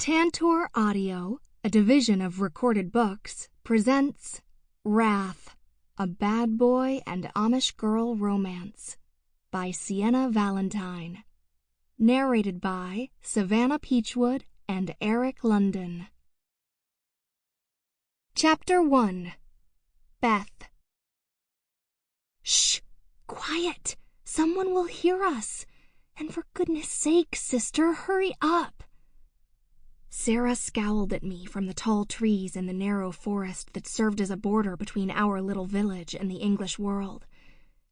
Tantor Audio, a division of Recorded Books, presents Wrath, a Bad Boy and Amish Girl Romance by Sienna Valentine. Narrated by Savannah Peachwood and Eric London. Chapter 1. Beth. Shh! Quiet! Someone will hear us! And for goodness sake, sister, hurry up! Sarah scowled at me from the tall trees in the narrow forest that served as a border between our little village and the English world.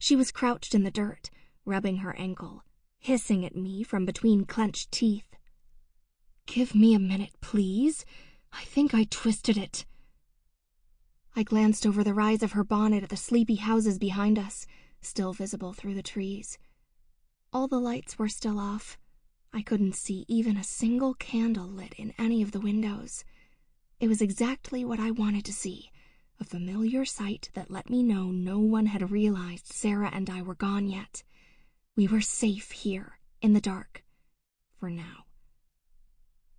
She was crouched in the dirt, rubbing her ankle, hissing at me from between clenched teeth. "Give me a minute, please. I think I twisted it." I glanced over the rise of her bonnet at the sleepy houses behind us, still visible through the trees. All the lights were still off. I couldn't see even a single candle lit in any of the windows. It was exactly what I wanted to see, a familiar sight that let me know no one had realized Sarah and I were gone yet. We were safe here, in the dark, for now.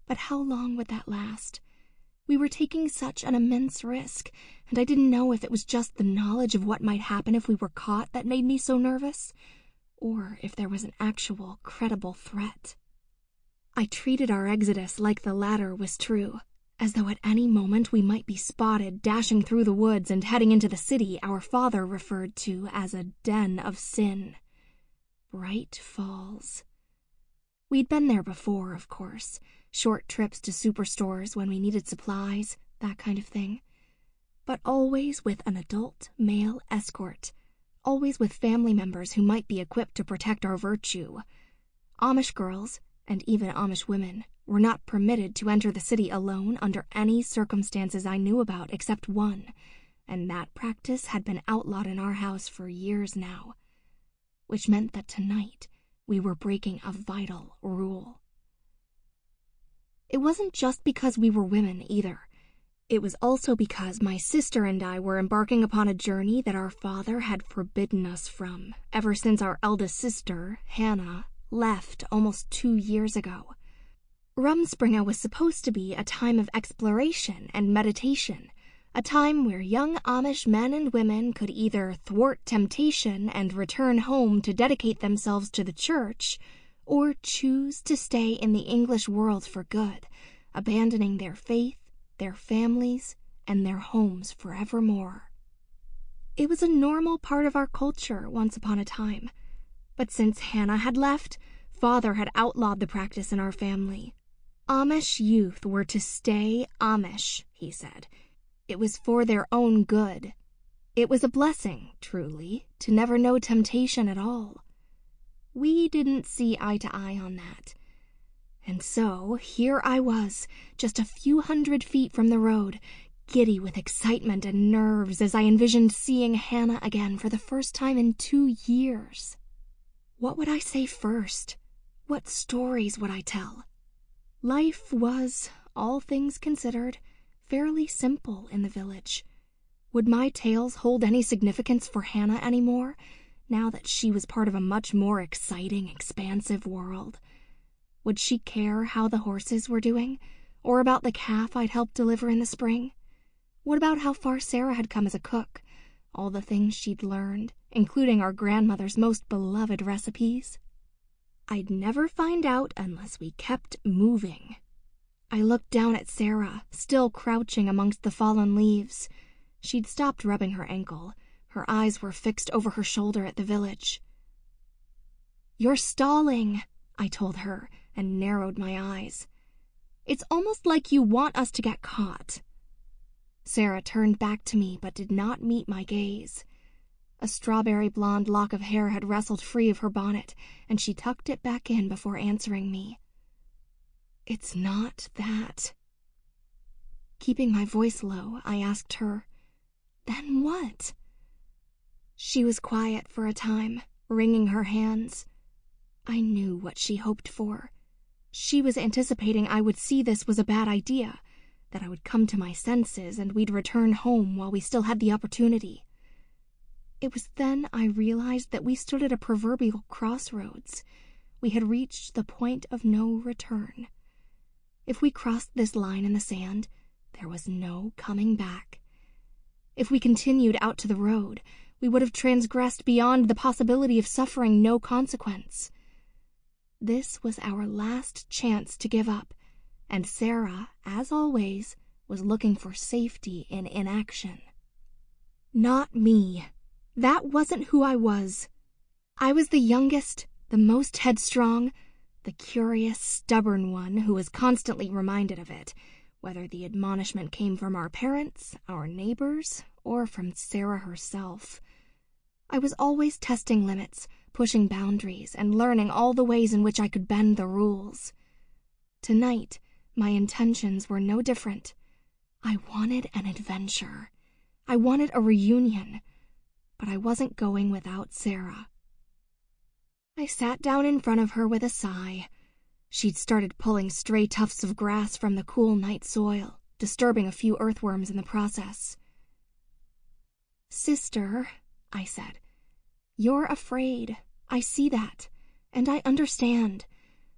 But how long would that last? We were taking such an immense risk, and I didn't know if it was just the knowledge of what might happen if we were caught that made me so nervous, or if there was an actual, credible threat. I treated our exodus like the latter was true, as though at any moment we might be spotted dashing through the woods and heading into the city our father referred to as a den of sin. Bright Falls. We'd been there before, of course, short trips to superstores when we needed supplies, that kind of thing. But always with an adult male escort, always with family members who might be equipped to protect our virtue. Amish girls, and even Amish women, were not permitted to enter the city alone under any circumstances I knew about except one, and that practice had been outlawed in our house for years now, which meant that tonight we were breaking a vital rule. It wasn't just because we were women either. It was also because my sister and I were embarking upon a journey that our father had forbidden us from ever since our eldest sister, Hannah, left almost 2 years ago. Rumspringa was supposed to be a time of exploration and meditation, a time where young Amish men and women could either thwart temptation and return home to dedicate themselves to the church, or choose to stay in the English world for good, abandoning their faith, their families, and their homes forevermore. It was a normal part of our culture once upon a time, but since Hannah had left, Father had outlawed the practice in our family. Amish youth were to stay Amish, he said. It was for their own good. It was a blessing, truly, to never know temptation at all. We didn't see eye to eye on that. And so, here I was, just a few hundred feet from the road, giddy with excitement and nerves as I envisioned seeing Hannah again for the first time in 2 years. What would I say first? What stories would I tell? Life was, all things considered, fairly simple in the village. Would my tales hold any significance for Hannah anymore, now that she was part of a much more exciting, expansive world? Would she care how the horses were doing, or about the calf I'd helped deliver in the spring? What about how far Sarah had come as a cook, all the things she'd learned, including our grandmother's most beloved recipes? I'd never find out unless we kept moving. I looked down at Sarah, still crouching amongst the fallen leaves. She'd stopped rubbing her ankle. Her eyes were fixed over her shoulder at the village. "You're stalling," I told her, and narrowed my eyes. "It's almost like you want us to get caught." Sarah turned back to me but did not meet my gaze. A strawberry blonde lock of hair had wrestled free of her bonnet, and she tucked it back in before answering me. "It's not that." Keeping my voice low, I asked her, "Then what?" She was quiet for a time, wringing her hands. I knew what she hoped for. She was anticipating I would see this was a bad idea, that I would come to my senses and we'd return home while we still had the opportunity. It was then I realized that we stood at a proverbial crossroads. We had reached the point of no return. If we crossed this line in the sand, there was no coming back. If we continued out to the road, we would have transgressed beyond the possibility of suffering no consequence. This was our last chance to give up, and Sarah, as always, was looking for safety in inaction. Not me. That wasn't who I was. I was the youngest, the most headstrong, the curious, stubborn one who was constantly reminded of it, whether the admonishment came from our parents, our neighbors, or from Sarah herself. I was always testing limits, pushing boundaries, and learning all the ways in which I could bend the rules. Tonight, my intentions were no different. I wanted an adventure. I wanted a reunion, but I wasn't going without Sarah. I sat down in front of her with a sigh. She'd started pulling stray tufts of grass from the cool night soil, disturbing a few earthworms in the process. "Sister," I said, "you're afraid. I see that, and I understand.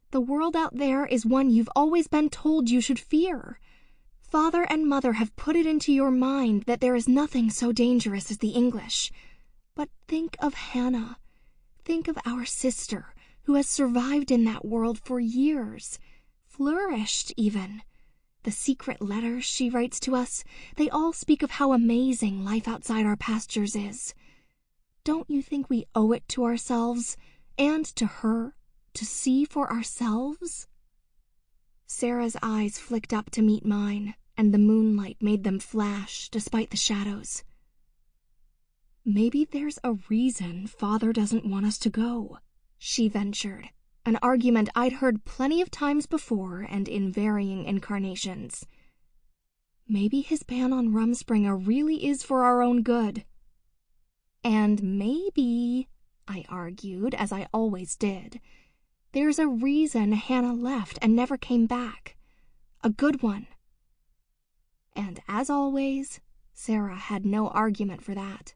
The world out there is one you've always been told you should fear. Father and Mother have put it into your mind that there is nothing so dangerous as the English. But think of Hannah. Think of our sister, who has survived in that world for years, flourished even. The secret letters she writes to us, they all speak of how amazing life outside our pastures is. Don't you think we owe it to ourselves, and to her, to see for ourselves?" Sarah's eyes flicked up to meet mine, and the moonlight made them flash despite the shadows. "Maybe there's a reason Father doesn't want us to go," she ventured, an argument I'd heard plenty of times before and in varying incarnations. "Maybe his ban on Rumspringa really is for our own good." "And maybe," I argued, as I always did, "there's a reason Hannah left and never came back. A good one." And as always, Sarah had no argument for that.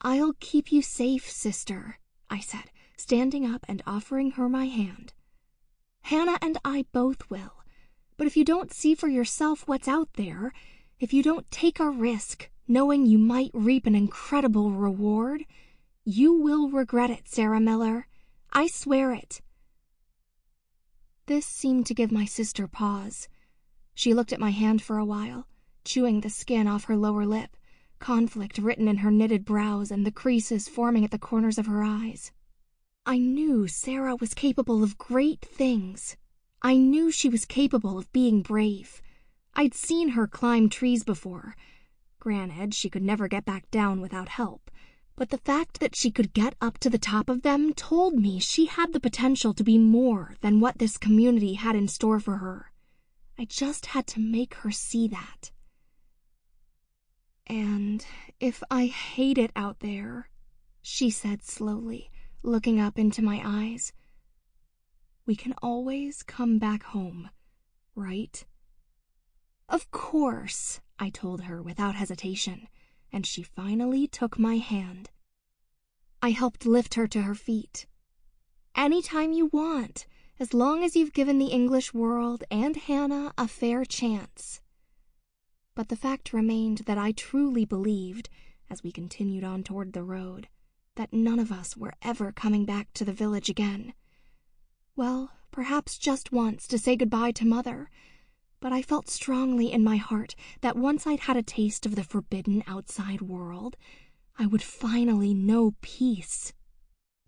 "I'll keep you safe, sister," I said, standing up and offering her my hand. "Hannah and I both will. But if you don't see for yourself what's out there, if you don't take a risk, knowing you might reap an incredible reward, you will regret it, Sarah Miller. I swear it." This seemed to give my sister pause. She looked at my hand for a while, chewing the skin off her lower lip, conflict written in her knitted brows and the creases forming at the corners of her eyes. I knew Sarah was capable of great things. I knew she was capable of being brave. I'd seen her climb trees before. Granted, she could never get back down without help, but the fact that she could get up to the top of them told me she had the potential to be more than what this community had in store for her. I just had to make her see that. "And if I hate it out there," she said slowly, looking up into my eyes, "we can always come back home, right?" "Of course," I told her without hesitation, and she finally took my hand. I helped lift her to her feet. "Anytime you want, as long as you've given the English world and Hannah a fair chance." But the fact remained that I truly believed, as we continued on toward the road, that none of us were ever coming back to the village again. Well, perhaps just once to say goodbye to Mother, but I felt strongly in my heart that once I'd had a taste of the forbidden outside world, I would finally know peace.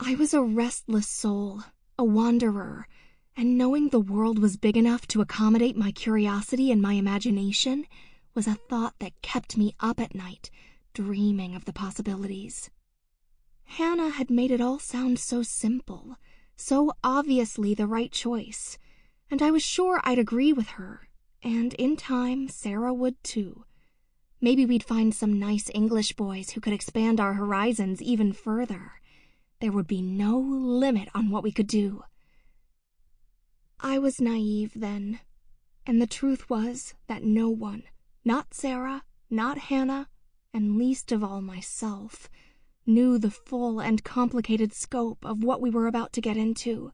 I was a restless soul, a wanderer, and knowing the world was big enough to accommodate my curiosity and my imagination was a thought that kept me up at night, dreaming of the possibilities. Hannah had made it all sound so simple, so obviously the right choice, and I was sure I'd agree with her, and in time Sarah would too. Maybe we'd find some nice English boys who could expand our horizons even further. There would be no limit on what we could do. I was naive then, and the truth was that no one, not Sarah, not Hannah, and least of all myself, knew the full and complicated scope of what we were about to get into.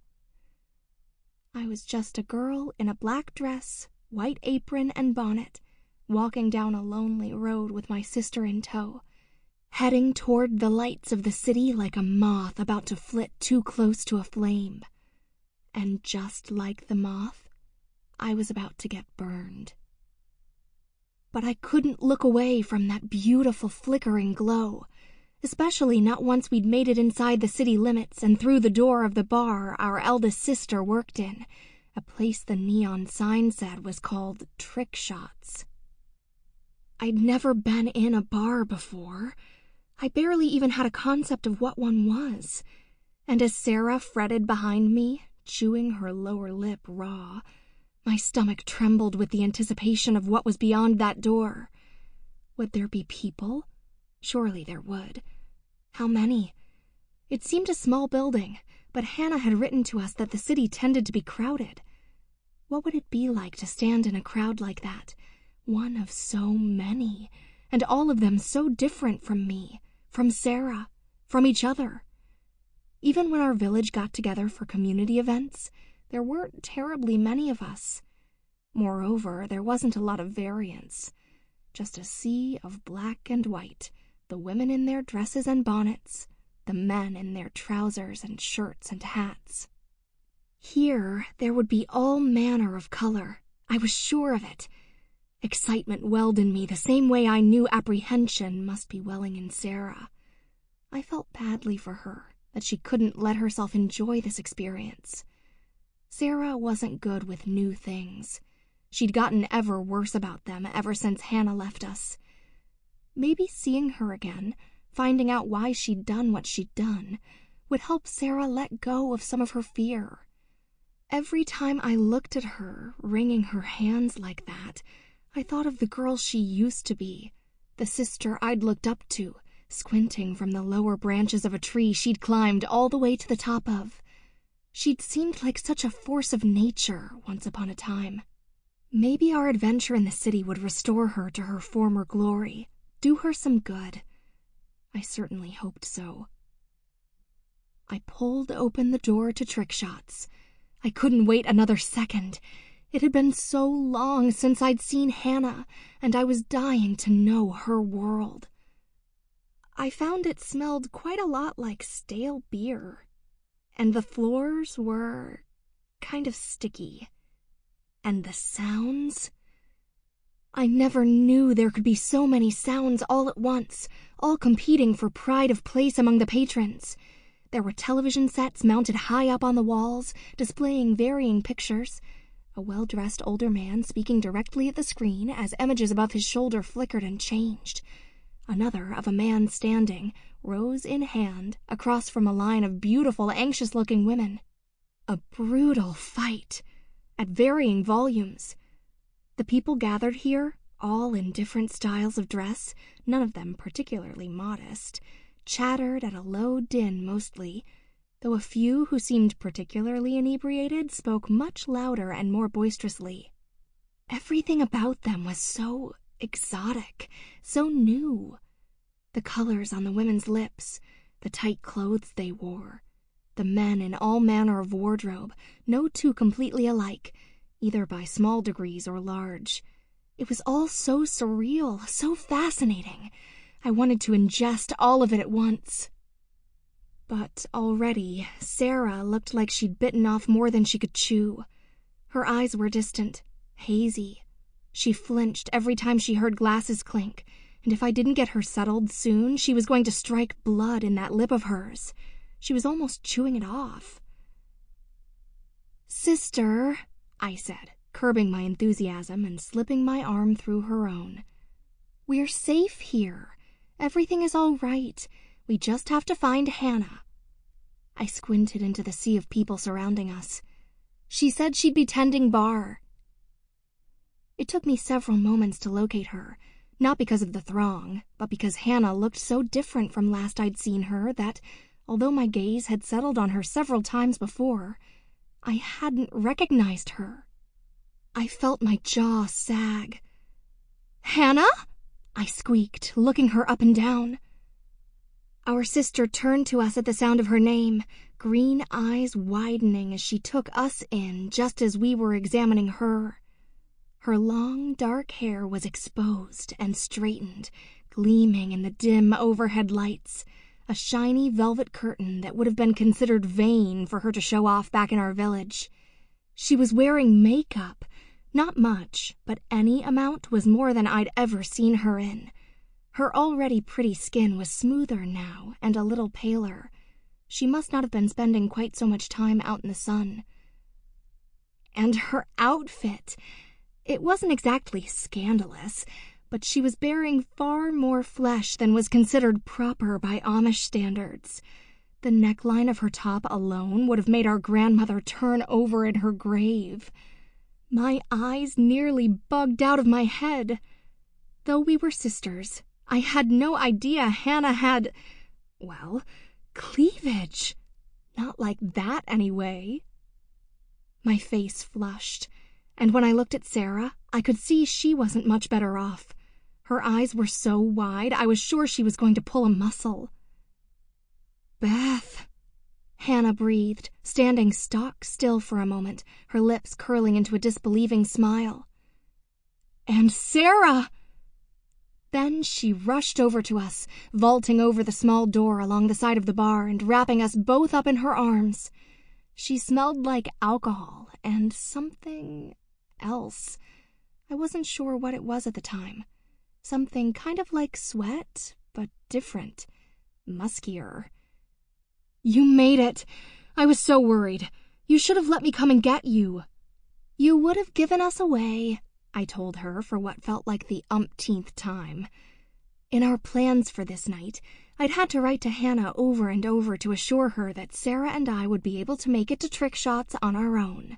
I was just a girl in a black dress, white apron, and bonnet, walking down a lonely road with my sister in tow, heading toward the lights of the city like a moth about to flit too close to a flame. And just like the moth, I was about to get burned. But I couldn't look away from that beautiful flickering glow, especially not once we'd made it inside the city limits and through the door of the bar our eldest sister worked in, a place the neon sign said was called Trick Shots. I'd never been in a bar before. I barely even had a concept of what one was. And as Sarah fretted behind me, chewing her lower lip raw, my stomach trembled with the anticipation of what was beyond that door. Would there be people? Surely there would. How many? It seemed a small building, but Hannah had written to us that the city tended to be crowded. What would it be like to stand in a crowd like that, one of so many, and all of them so different from me, from Sarah, from each other? Even when our village got together for community events, there weren't terribly many of us. Moreover, there wasn't a lot of variance, just a sea of black and white, the women in their dresses and bonnets, the men in their trousers and shirts and hats. Here, there would be all manner of color. I was sure of it. Excitement welled in me the same way I knew apprehension must be welling in Sarah. I felt badly for her, that she couldn't let herself enjoy this experience. Sarah wasn't good with new things. She'd gotten ever worse about them ever since Hannah left us. Maybe seeing her again, finding out why she'd done what she'd done, would help Sarah let go of some of her fear. Every time I looked at her, wringing her hands like that, I thought of the girl she used to be, the sister I'd looked up to, squinting from the lower branches of a tree she'd climbed all the way to the top of. She'd seemed like such a force of nature once upon a time. Maybe our adventure in the city would restore her to her former glory, do her some good. I certainly hoped so. I pulled open the door to Trick Shots. I couldn't wait another second. It had been so long since I'd seen Hannah, and I was dying to know her world. I found it smelled quite a lot like stale beer, and the floors were kind of sticky. And the sounds? I never knew there could be so many sounds all at once, all competing for pride of place among the patrons. There were television sets mounted high up on the walls, displaying varying pictures. A well-dressed older man speaking directly at the screen as images above his shoulder flickered and changed. Another of a man standing, rose in hand, across from a line of beautiful, anxious-looking women. A brutal fight, at varying volumes. The people gathered here, all in different styles of dress, none of them particularly modest, chattered at a low din mostly, though a few who seemed particularly inebriated spoke much louder and more boisterously. Everything about them was so exotic, so new. The colors on the women's lips, the tight clothes they wore, the men in all manner of wardrobe, no two completely alike, either by small degrees or large. It was all so surreal, so fascinating. I wanted to ingest all of it at once. But already, Sarah looked like she'd bitten off more than she could chew. Her eyes were distant, hazy. She flinched every time she heard glasses clink, and if I didn't get her settled soon, she was going to strike blood in that lip of hers. She was almost chewing it off. "Sister," I said, curbing my enthusiasm and slipping my arm through her own. "We're safe here. Everything is all right. We just have to find Hannah." I squinted into the sea of people surrounding us. "She said she'd be tending bar." It took me several moments to locate her, not because of the throng, but because Hannah looked so different from last I'd seen her that, although my gaze had settled on her several times before, I hadn't recognized her. I felt my jaw sag. "Hannah?" I squeaked, looking her up and down. Our sister turned to us at the sound of her name, green eyes widening as she took us in just as we were examining her. Her long, dark hair was exposed and straightened, gleaming in the dim overhead lights, a shiny velvet curtain that would have been considered vain for her to show off back in our village. She was wearing makeup. Not much, but any amount was more than I'd ever seen her in. Her already pretty skin was smoother now and a little paler. She must not have been spending quite so much time out in the sun. And her outfit! It wasn't exactly scandalous, but she was bearing far more flesh than was considered proper by Amish standards. The neckline of her top alone would have made our grandmother turn over in her grave. My eyes nearly bugged out of my head. Though we were sisters, I had no idea Hannah had, well, cleavage. Not like that, anyway. My face flushed, and when I looked at Sarah, I could see she wasn't much better off. Her eyes were so wide, I was sure she was going to pull a muscle. "Beth," Hannah breathed, standing stock still for a moment, her lips curling into a disbelieving smile. "And Sarah!" Then she rushed over to us, vaulting over the small door along the side of the bar and wrapping us both up in her arms. She smelled like alcohol and something else. I wasn't sure what it was at the time. Something kind of like sweat, but different. Muskier. "You made it. I was so worried. You should have let me come and get you." "You would have given us away," I told her for what felt like the umpteenth time. In our plans for this night, I'd had to write to Hannah over and over to assure her that Sarah and I would be able to make it to trick shots on our own.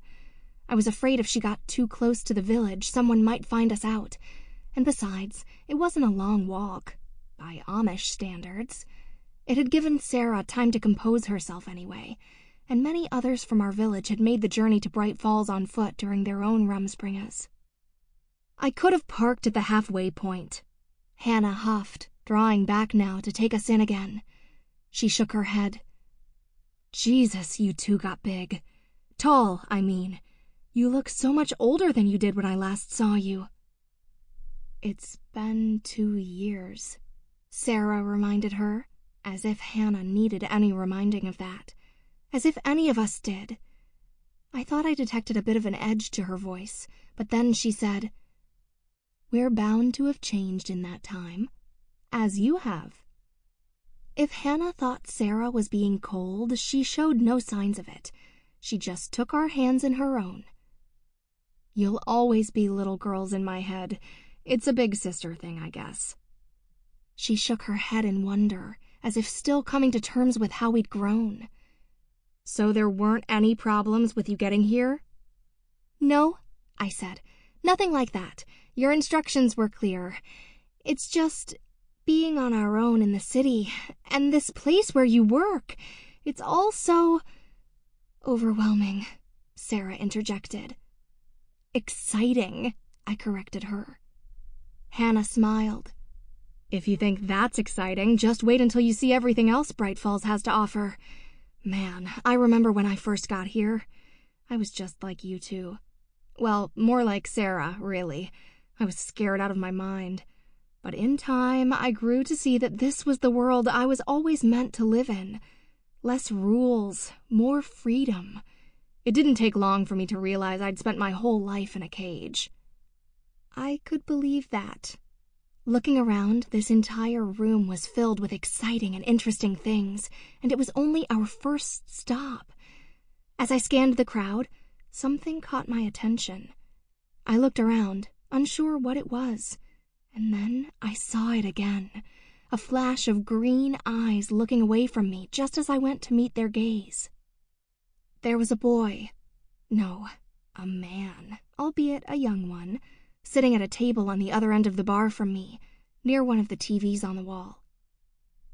I was afraid if she got too close to the village, someone might find us out. And besides, it wasn't a long walk, by Amish standards. It had given Sarah time to compose herself anyway, and many others from our village had made the journey to Bright Falls on foot during their own rumspringas. I could have parked at the halfway point. Hannah huffed, drawing back now to take us in again. She shook her head. "Jesus, you two got big. Tall, I mean. You look so much older than you did when I last saw you." "It's been 2 years," Sarah reminded her, as if Hannah needed any reminding of that. As if any of us did. I thought I detected a bit of an edge to her voice, but then she said, "We're bound to have changed in that time, as you have." If Hannah thought Sarah was being cold, she showed no signs of it. She just took our hands in her own. "You'll always be little girls in my head. It's a big sister thing, I guess." She shook her head in wonder, as if still coming to terms with how we'd grown. "So there weren't any problems with you getting here?" "No," I said. "Nothing like that. Your instructions were clear. It's just being on our own in the city, and this place where you work. It's all so overwhelming," Sarah interjected. "Exciting," I corrected her. Hannah smiled. "If you think that's exciting, just wait until you see everything else Bright Falls has to offer. Man, I remember when I first got here. I was just like you two. Well, more like Sarah, really. I was scared out of my mind. But in time, I grew to see that this was the world I was always meant to live in. Less rules, more freedom. It didn't take long for me to realize I'd spent my whole life in a cage." I could believe that. Looking around, this entire room was filled with exciting and interesting things, and it was only our first stop. As I scanned the crowd, something caught my attention. I looked around, unsure what it was, and then I saw it again, a flash of green eyes looking away from me just as I went to meet their gaze. There was a boy. No, a man, albeit a young one, sitting at a table on the other end of the bar from me, near one of the TVs on the wall.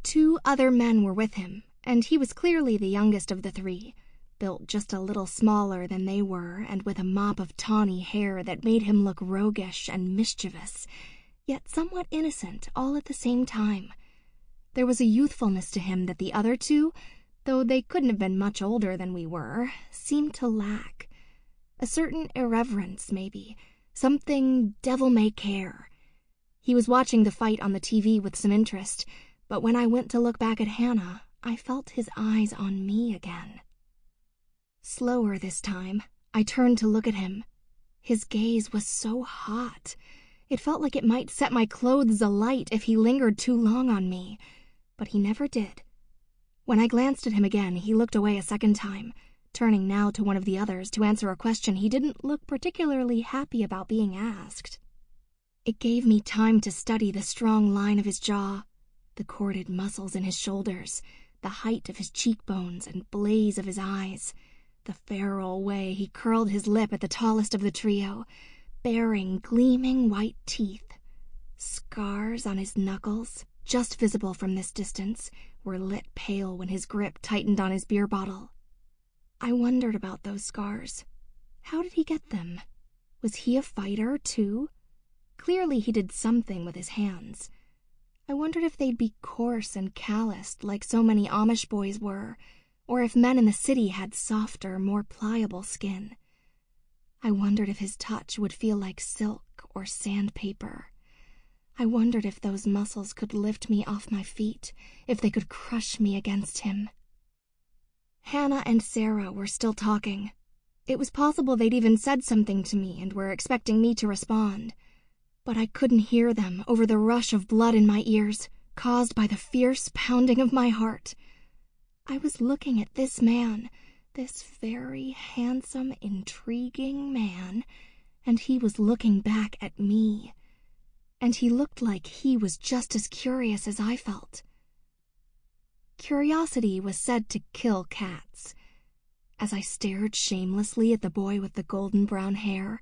2 other men were with him, and he was clearly the youngest of the 3, built just a little smaller than they were and with a mop of tawny hair that made him look roguish and mischievous, yet somewhat innocent all at the same time. There was a youthfulness to him that the other 2, though they couldn't have been much older than we were, seemed to lack. A certain irreverence, maybe. Something devil-may-care. He was watching the fight on the TV with some interest, but when I went to look back at Hannah, I felt his eyes on me again. Slower this time, I turned to look at him. His gaze was so hot. It felt like it might set my clothes alight if he lingered too long on me, but he never did. When I glanced at him again, he looked away a second time, turning now to one of the others to answer a question he didn't look particularly happy about being asked. It gave me time to study the strong line of his jaw, the corded muscles in his shoulders, the height of his cheekbones and blaze of his eyes, the feral way he curled his lip at the tallest of the trio, baring gleaming white teeth. Scars on his knuckles, just visible from this distance, were lit pale when his grip tightened on his beer bottle. I wondered about those scars. How did he get them? Was he a fighter, too? Clearly he did something with his hands. I wondered if they'd be coarse and calloused like so many Amish boys were, or if men in the city had softer, more pliable skin. I wondered if his touch would feel like silk or sandpaper. I wondered if those muscles could lift me off my feet, if they could crush me against him. Hannah and Sarah were still talking. It was possible they'd even said something to me and were expecting me to respond. But I couldn't hear them over the rush of blood in my ears, caused by the fierce pounding of my heart. I was looking at this man, this very handsome, intriguing man, and he was looking back at me. And he looked like he was just as curious as I felt. Curiosity was said to kill cats. As I stared shamelessly at the boy with the golden brown hair,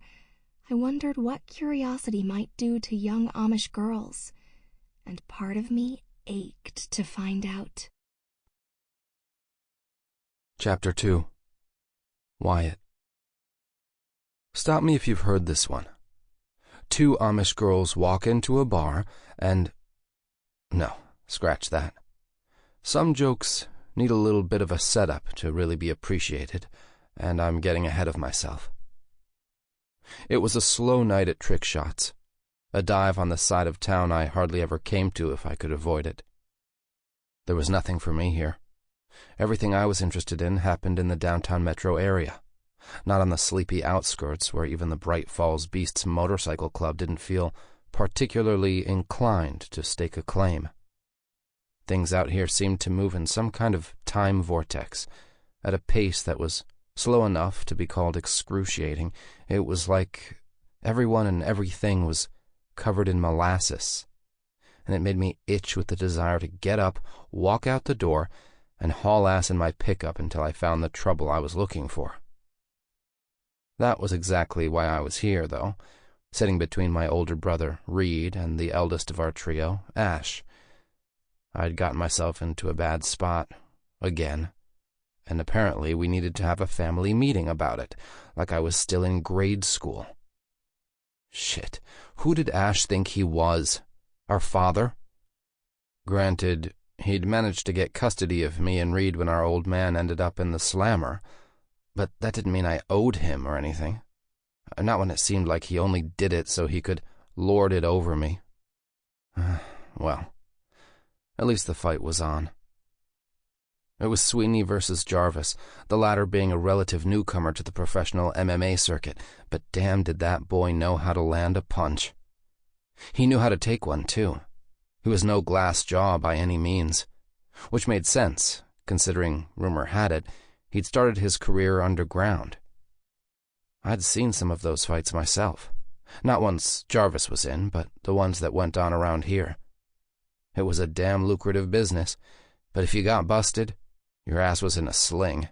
I wondered what curiosity might do to young Amish girls, and part of me ached to find out. Chapter 2. Wyatt. Stop me if you've heard this one. 2 Amish girls walk into a bar and... No, scratch that. Some jokes need a little bit of a setup to really be appreciated, and I'm getting ahead of myself. It was a slow night at Trick Shots, a dive on the side of town I hardly ever came to if I could avoid it. There was nothing for me here. Everything I was interested in happened in the downtown metro area, not on the sleepy outskirts where even the Bright Falls Beasts Motorcycle Club didn't feel particularly inclined to stake a claim. Things out here seemed to move in some kind of time vortex, at a pace that was slow enough to be called excruciating. It was like everyone and everything was covered in molasses, and it made me itch with the desire to get up, walk out the door, and haul ass in my pickup until I found the trouble I was looking for. That was exactly why I was here, though, sitting between my older brother, Reed, and the eldest of our trio, Ash. I'd gotten myself into a bad spot, again, and apparently we needed to have a family meeting about it, like I was still in grade school. Shit, who did Ash think he was? Our father? Granted, he'd managed to get custody of me and Reed when our old man ended up in the slammer, but that didn't mean I owed him or anything. Not when it seemed like he only did it so he could lord it over me. Well, at least the fight was on. It was Sweeney versus Jarvis, the latter being a relative newcomer to the professional MMA circuit, but damn did that boy know how to land a punch. He knew how to take one, too. He was no glass jaw by any means, which made sense, considering, rumor had it, he'd started his career underground. I'd seen some of those fights myself, not ones Jarvis was in, but the ones that went on around here. It was a damn lucrative business, but if you got busted, your ass was in a sling.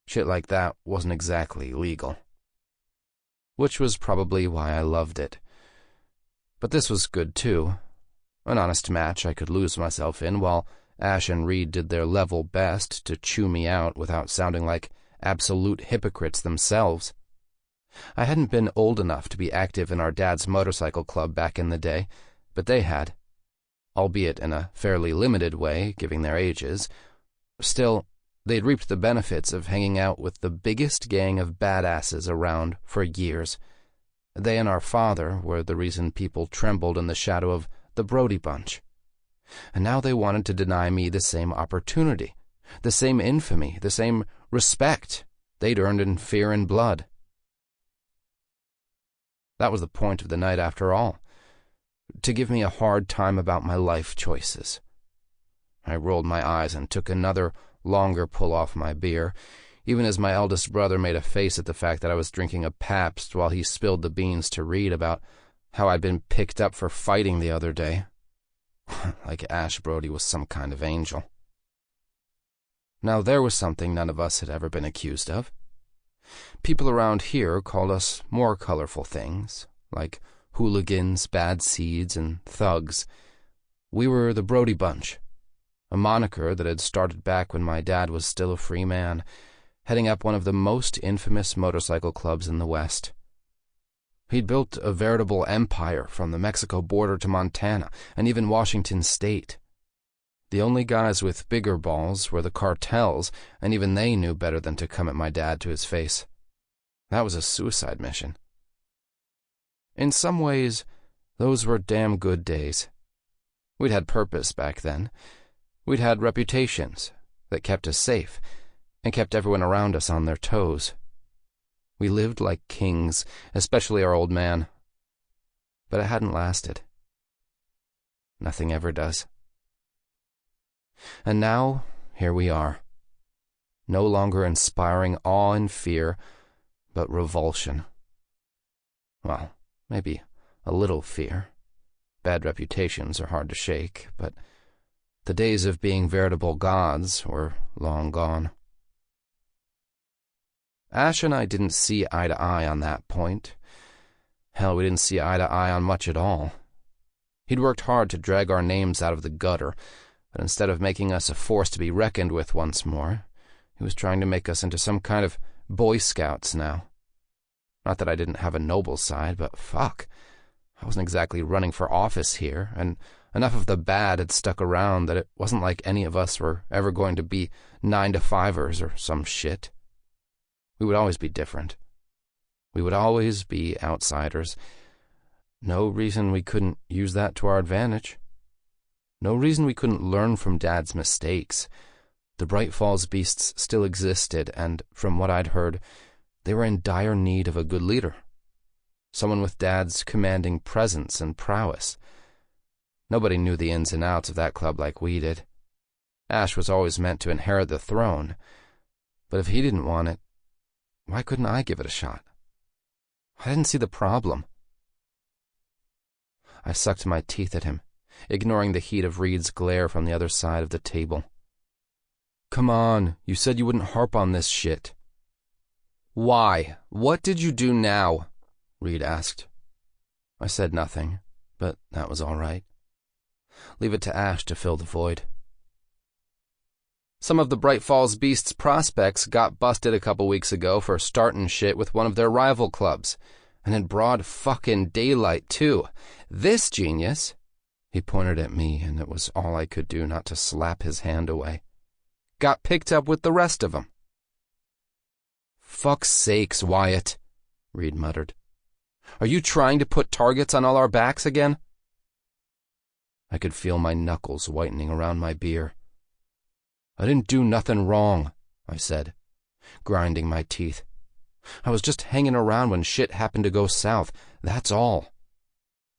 Shit like that wasn't exactly legal. Which was probably why I loved it. But this was good, too. An honest match I could lose myself in, while Ash and Reed did their level best to chew me out without sounding like absolute hypocrites themselves. I hadn't been old enough to be active in our dad's motorcycle club back in the day, but they had, albeit in a fairly limited way, given their ages, Still, they'd reaped the benefits of hanging out with the biggest gang of badasses around for years. They and our father were the reason people trembled in the shadow of the Brody bunch. And now they wanted to deny me the same opportunity, the same infamy, the same respect they'd earned in fear and blood. That was the point of the night after all, to give me a hard time about my life choices. I rolled my eyes and took another, longer pull off my beer, even as my eldest brother made a face at the fact that I was drinking a Pabst while he spilled the beans to read about how I'd been picked up for fighting the other day. Like Ash Brody was some kind of angel. Now there was something none of us had ever been accused of. People around here called us more colorful things, like hooligans, bad seeds, and thugs. We were the Brody Bunch, a moniker that had started back when my dad was still a free man, heading up one of the most infamous motorcycle clubs in the West. He'd built a veritable empire from the Mexico border to Montana and even Washington State. The only guys with bigger balls were the cartels, and even they knew better than to come at my dad to his face. That was a suicide mission. In some ways, those were damn good days. We'd had purpose back then. We'd had reputations that kept us safe and kept everyone around us on their toes. We lived like kings, especially our old man. But it hadn't lasted. Nothing ever does. And now, here we are. No longer inspiring awe and fear, but revulsion. Well, maybe a little fear. Bad reputations are hard to shake, but the days of being veritable gods were long gone. Ash and I didn't see eye to eye on that point. Hell, we didn't see eye to eye on much at all. He'd worked hard to drag our names out of the gutter, but instead of making us a force to be reckoned with once more, he was trying to make us into some kind of Boy Scouts now. Not that I didn't have a noble side, but fuck. I wasn't exactly running for office here, and enough of the bad had stuck around that it wasn't like any of us were ever going to be 9-to-5ers or some shit. We would always be different. We would always be outsiders. No reason we couldn't use that to our advantage. No reason we couldn't learn from Dad's mistakes. The Bright Falls beasts still existed, and from what I'd heard, they were in dire need of a good leader. Someone with Dad's commanding presence and prowess. Nobody knew the ins and outs of that club like we did. Ash was always meant to inherit the throne, but if he didn't want it, why couldn't I give it a shot? I didn't see the problem. I sucked my teeth at him, ignoring the heat of Reed's glare from the other side of the table. Come on, you said you wouldn't harp on this shit. Why? What did you do now? Reed asked. I said nothing, but that was all right. Leave it to Ash to fill the void. Some of the Bright Falls Beasts prospects got busted a couple weeks ago for startin' shit with one of their rival clubs, and in broad fucking daylight, too. This genius, he pointed at me, and it was all I could do not to slap his hand away, got picked up with the rest of them. Fuck's sakes, Wyatt, Reed muttered. Are you trying to put targets on all our backs again? I could feel my knuckles whitening around my beer. I didn't do nothing wrong, I said, grinding my teeth. I was just hanging around when shit happened to go south, that's all.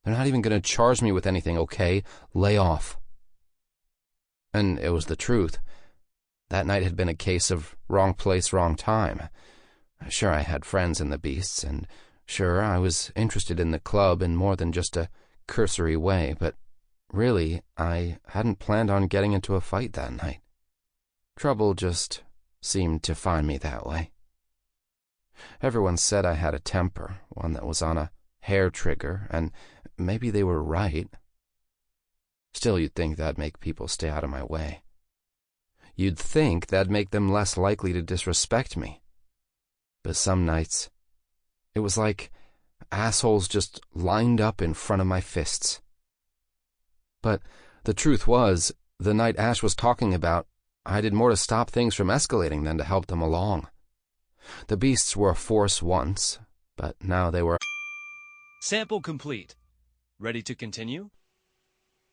They're not even going to charge me with anything, okay? Lay off. And it was the truth. That night had been a case of wrong place, wrong time. Sure, I had friends in the beasts, and sure, I was interested in the club in more than just a cursory way, but really, I hadn't planned on getting into a fight that night. Trouble just seemed to find me that way. Everyone said I had a temper, one that was on a hair trigger, and maybe they were right. Still, you'd think that'd make people stay out of my way. You'd think that'd make them less likely to disrespect me. But some nights, it was like assholes just lined up in front of my fists. But the truth was, the night Ash was talking about, I did more to stop things from escalating than to help them along. The beasts were a force once, but now they were... Sample complete. Ready to continue?